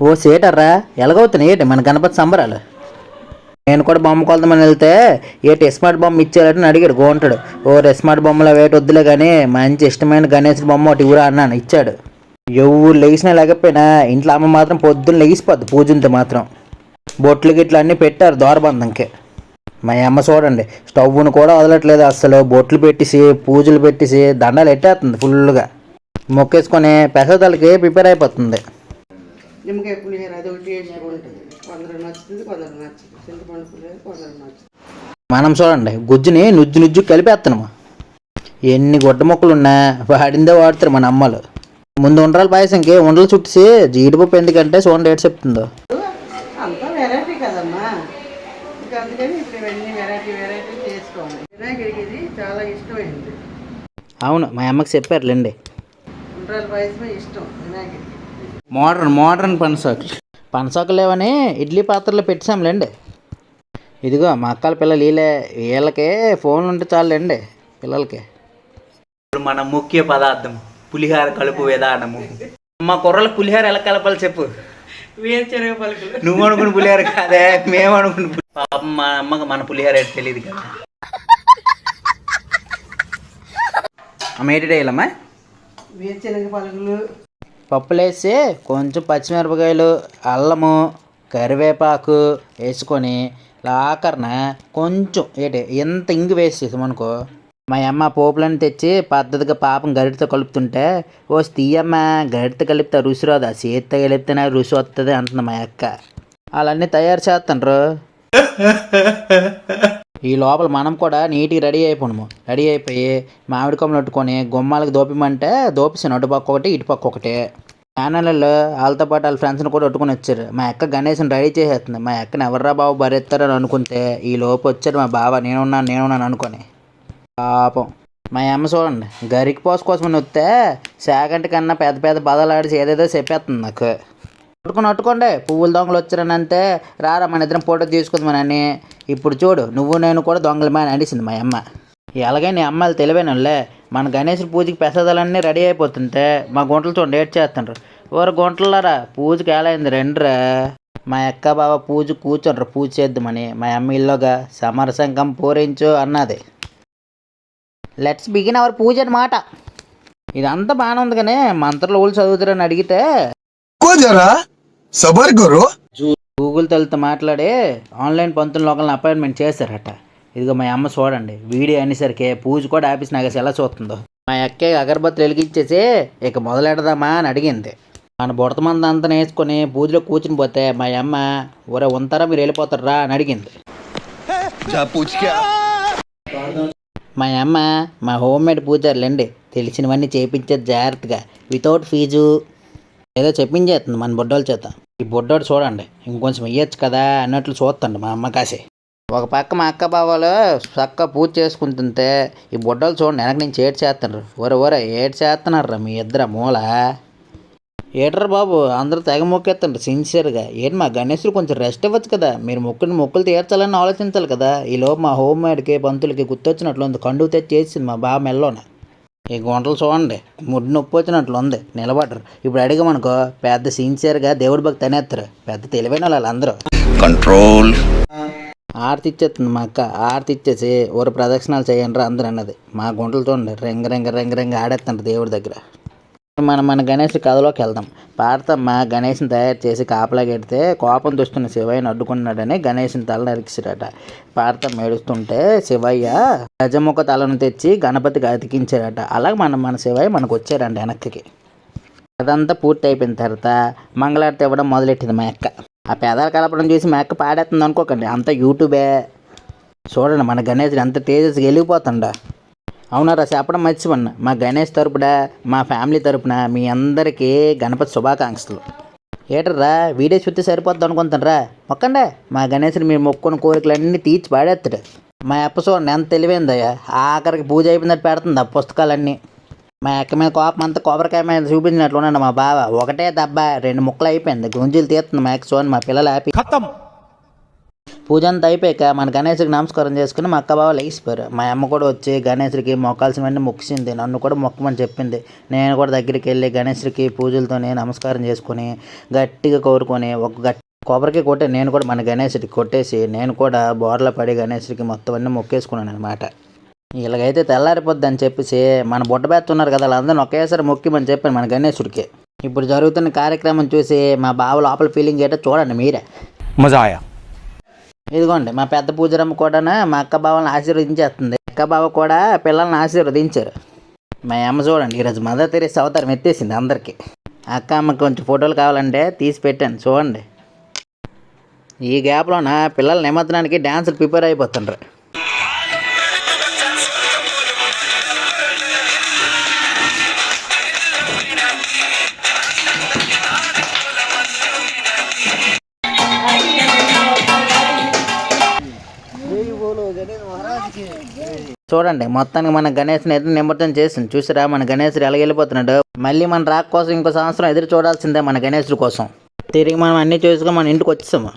ఓ సేటర్రా, ఎలాగవుతున్నాయి ఏంటి మన గణపతి సంబరాలు? నేను కూడా బొమ్మ కొలతమని వెళ్తే ఏటి స్మార్ట్ బొమ్మ ఇచ్చారని అడిగాడు గోంటాడు. ఓ స్మార్ట్ బొమ్మలో వేటి వద్దులే కానీ మంచి ఇష్టమైన గణేశుడి బొమ్మ ఒకటి ఇవ్వరా అన్నాను, ఇచ్చాడు. ఎవరు లేచినా లేకపోయినా ఇంట్లో అమ్మ మాత్రం పొద్దున్న లేచిపోద్ది పూజంతో మాత్రం. బొట్లు గిట్లు అన్నీ పెట్టారు దోరబంధంకి. మా అమ్మ చూడండి, స్టవ్ను కూడా వదలట్లేదు అస్సలు. బొట్లు పెట్టేసి పూజలు పెట్టేసి దండాలు ఎట్టేస్తుంది ఫుల్గా. మొక్కేసుకొని పెసదలకి ప్రిపేర్ అయిపోతుంది. నిమ్మకాయ పులిహోర అది ఒకటి ఉంటుంది. కొందరు నచ్చుతుంది, కొందరు నచ్చుతుంది. చింతపండు పులిహోర కొందరు నచ్చుతుంది. మనం చూడండి, గుజ్జుని నుజ్జు నుజ్జు కలిపేస్తున్నాము. ఎన్ని గొడ్డ మొక్కలు ఉన్నా వాడిందే వాడుతారు మన అమ్మలు. ముందు ఉండరాల పాయసంకి ఉండలు చుట్టేసి జీడిపప్పు ఎందుకంటే చూడండి ఏడు చెప్తుందో. అంతా వెరైటీ కదమ్మా, ఇంకా అందుకని ఇప్పుడు ఇవన్నీ వెరైటీ చేసుకోవాలి. వినాయకుడికి ఇది చాలా ఇష్టమైంది. అవును, మా అమ్మకి చెప్పారులేండి. ఉండరాల పాయసమే ఇష్టం వినాయకుడికి. మోడర్న్ పనసాకులు లేవని ఇడ్లీ పాత్రలో పెట్టాంలేండి. ఇదిగో మా అక్కల పిల్లలు వీళ్ళకే ఫోన్లు ఉంటే చాలండి పిల్లలకి. ఇప్పుడు మన ముఖ్య పదార్థం పులిహార కలుపు విధానము. మా కుర్రలు పులిహార ఎలా కలపాలి చెప్పు. వేరుశనగ పలుకులు. నువ్వు అనుకున్న పులిహార కాదే, మేము అనుకున్న పాపం మా అమ్మకి మన పులిహార ఏంటి తెలియదు కదా. అమ్మ ఏంటి వేయాలమ్మా? వేరుశనగ పలుకులు, పప్పులేసి కొంచెం పచ్చిమిరపకాయలు, అల్లము, కరివేపాకు వేసుకొని ఆఖరణ కొంచెం ఎంత ఇంగు వేసేసాం అనుకో. మా అమ్మ పోపులను తెచ్చి పద్ధతిగా పాపం గరిటతో కలుపుతుంటే, ఓ తీయమ్మ గరిటతో కలిపితే రుచి రాదు, ఆ చేతితో కలిపితేనే రుచి వస్తుంది అంటుంది మా అక్క. వాళ్ళన్నీ తయారు చేస్తుండ్రు. ఈ లోపల మనం కూడా నీట్గా రెడీ అయిపోయి మామిడి కొమ్మలు పెట్టుకొని గుమ్మాలకు దోపిమంటే దోపిస్తాను. అటుపక్క ఒకటి ఇటుపక్క ఒకటి. ఛానల్లో వాళ్ళతో పాటు వాళ్ళ ఫ్రెండ్స్ని కూడా పెట్టుకొని వచ్చారు. మా అక్క గణేష్ని రెడీ చేసేస్తుంది. మా అక్కని ఎవర్రా బాబు భరెత్తారని అనుకుంటే ఈ లోపు వచ్చారు మా బావ. నేనున్నాను అనుకొని. పాపం మా అమ్మ చూడండి, గరికి పోసు కోసం వస్తే సేగంటి కన్నా పెద్ద పెద్ద బదలాడిసి ఏదేదో చెప్పేస్తుంది నాకు. అట్టుకోండి పువ్వుల దొంగలు వచ్చారని అంతే, రారా మన ఇద్దరం ఫోటో తీసుకుందామని. ఇప్పుడు చూడు, నువ్వు నేను కూడా దొంగలమే అని అనిసింది మా అమ్మ. ఎలాగైనా అమ్మాయిలు తెలివైనలే. మన గణేశుడి పూజకి ప్రసాదాలన్నీ రెడీ అయిపోతుంటే మా గుంటలు చూడండి ఏడ్ చేస్తుండ్రు. ఓరు గుంటలారా, పూజకి ఎలా అయింది రండిరా. మా అక్క బావ పూజ కూర్చోండ్రు, పూజ చేద్దామని. మా అమ్మ ఇల్లుగా సమరసంకం పూరించు అన్నది. లెట్స్ బిగిన్ అవర్ పూజ అన్నమాట. ఇదంతా బాగానే ఉంది కానీ మంత్రాలు ఊళ్ళు చదువుతారని అడిగితే గూగుల్ తల్లితో మాట్లాడి ఆన్లైన్ పంతులు ఒకళ్ళని అపాయింట్మెంట్ చేశారట. ఇదిగో మా అమ్మ చూడండి, వీడియో అనేసరికి పూజ కూడా ఆపేసి నాకు ఎలా చూస్తుందో. మా అక్కే అగరబత్తులు వెలిగించేసి ఇక మొదలెడదామా అని అడిగింది. మన బుడత మంది అంతా వేసుకొని పూజలో కూర్చుని పోతే మా అమ్మ ఊరే ఉంటారా మీరు వెళ్ళిపోతారా అని అడిగింది. మా అమ్మ మా హోమ్మేడ్ పూజారులేండి, తెలిసినవన్నీ చేయించేది జాగ్రత్తగా వితౌట్ ఫీజు. ఏదో చెప్పించేస్తుంది మన బొడ్డోళ్ళ చేత. ఈ బొడ్డోడు చూడండి ఇంకొంచెం ఇయ్యచ్చు కదా అన్నట్లు చూస్తండి మా అమ్మ కాసి. ఒక పక్క మా అక్క బావాలు చక్కగా పూజ చేసుకుంటుంటే ఈ బొడ్డోళ్ళు చూడండి వెనక నుంచి ఏడు చేస్తున్నారు. ఊరే ఏడు చేస్తున్నారా మీ ఇద్దరు మూల. ఏటరా బాబు అందరూ తెగ మొక్కేస్తుండ్రు సిన్సియర్గా. ఏంటి మా గణేశుడు కొంచెం రెస్ట్ ఇవ్వచ్చు కదా, మీరు మొక్కులు తీర్చాలని ఆలోచించాలి కదా. ఈలోపు మా హోమ్ మేడ్కి పంతులకి గుర్తొచ్చినట్లు ఉంది, కండువు తెచ్చి చేసింది మా బావ మెల్లోన. ఈ గుంటలు చూడండి ముడ్డు నొప్పి వచ్చినట్లు ఉంది, నిలబడరు. ఇప్పుడు అడిగమనుకో పెద్ద సిన్సియర్గా దేవుడి భక్తి అనేస్తారు. పెద్ద తెలివైన వాళ్ళు అందరూ. కంట్రోల్. ఆరతి ఇచ్చేస్తుంది మా అక్క. ఆరతి ఇచ్చేసి ఊరు ప్రదక్షిణాలు చేయండి అందరూ అన్నది. మా గుంటలు చూడండి రింగ ఆడేస్తుంటారు దేవుడి దగ్గర. మన గణేష్ కథలోకి వెళ్దాం. పార్తమ్మ గణేష్ని తయారు చేసి కాపలా కడితే కోపం చూస్తున్న శివయ్యని అడ్డుకున్నాడని గణేష్ని తల నరికిసాడట. పార్తమ్మ ఏడుస్తుంటే శివయ్య గజముఖ తలను తెచ్చి గణపతికి అతికించాడట. అలాగే మన శివయ్య మనకు వచ్చాడండి వెనక్కి. అదంతా పూర్తి అయిపోయిన తర్వాత మంగళారతి ఇవ్వడం మొదలెట్టింది మా అక్క. ఆ పేదాలు కలపడం చూసి మా అక్క పాడేస్తుంది అనుకోకండి, అంతా యూట్యూబే. చూడండి మన గణేష్ ఎంత తేజస్గా వెళ్ళిపోతుండ. అవునారా చెప్పడం మర్చిపోన్నా, మా గణేష్ తరపున మా ఫ్యామిలీ తరపున మీ అందరికీ గణపతి శుభాకాంక్షలు. ఏటర్రా వీడియో చూస్తే సరిపోద్ది అనుకుంటారా, మొక్కండి మా గణేష్ని మీరు మొక్కున్న కోరికలన్నీ తీర్చి పాడేస్తాడు. మా అప్ప చూడండి ఎంత తెలివైందయ్యా, ఆఖరికి పూజ అయిపోయినట్టు పెడుతుంది ఆ పుస్తకాలన్నీ. మా అక్క మీద కోపం అంతా కొబ్బరికాయ మీద చూపించినట్లు ఉన్నాడు మా బావ. ఒకటే దెబ్బ 2 ముక్కలు అయిపోయింది, గుంజులు తీస్తుంది మా అక్క చూడండి. మా పిల్లలు హ్యాపీ. పూజ అంతా అయిపోయాక మన గణేశుడికి నమస్కారం చేసుకుని మా అక్క బావ లేచిపోయారు. మా అమ్మ కూడా వచ్చి గణేశుడికి మొక్కాల్సినవన్నీ మొక్కిసింది. నన్ను కూడా మొక్కమని చెప్పింది. నేను కూడా దగ్గరికి వెళ్ళి గణేశుడికి పూజలతోనే నమస్కారం చేసుకొని గట్టిగా కోరుకొని ఒక కొబ్బరికి కొట్టే నేను కూడా మన గణేశుడికి కొట్టేసి నేను కూడా బోర్ల పడి గణేశుడికి మొత్తం అన్నీ మొక్కేసుకున్నాను అనమాట. ఇలాగైతే తెల్లారిపోద్ది అని చెప్పేసి మన బుట్టబెత్తున్నారు కదా వాళ్ళందరినీ ఒకేసారి మొక్కిమని చెప్పాను మన గణేశుడికి. ఇప్పుడు జరుగుతున్న కార్యక్రమం చూసి మా బావ లోపల ఫీలింగ్ ఏంటో చూడండి మీరే. మజా ఆయా. ఇదిగోండి మా పెద్ద పూజరమ్మ కూడా మా అక్క బావలను ఆశీర్వదించేస్తుంది. అక్క బావ కూడా పిల్లల్ని ఆశీర్వదించారు. మా అమ్మ చూడండి ఈరోజు మదర్ తెరీసా అవతారం ఎత్తేసింది అందరికీ. అక్క అమ్మకి కొంచెం ఫోటోలు కావాలంటే తీసి పెట్టాను చూడండి. ఈ గ్యాప్లో నా పిల్లల నిమజ్జనానికి డ్యాన్సులు ప్రిపేర్ అయిపోతుండ్రు. చూడండి మొత్తానికి మన గణేష్ని అయితే నిమజ్జనం చేసింది. చూసారా మన గణేశుడు ఎలా వెళ్ళిపోతున్నాడు. మళ్ళీ మన రాక కోసం ఇంకో సంవత్సరం ఎదురు చూడాల్సిందే మన గణేశుడి కోసం. తిరిగి మనం అన్నీ చూసుకొని మన ఇంటికి వచ్చేసాము.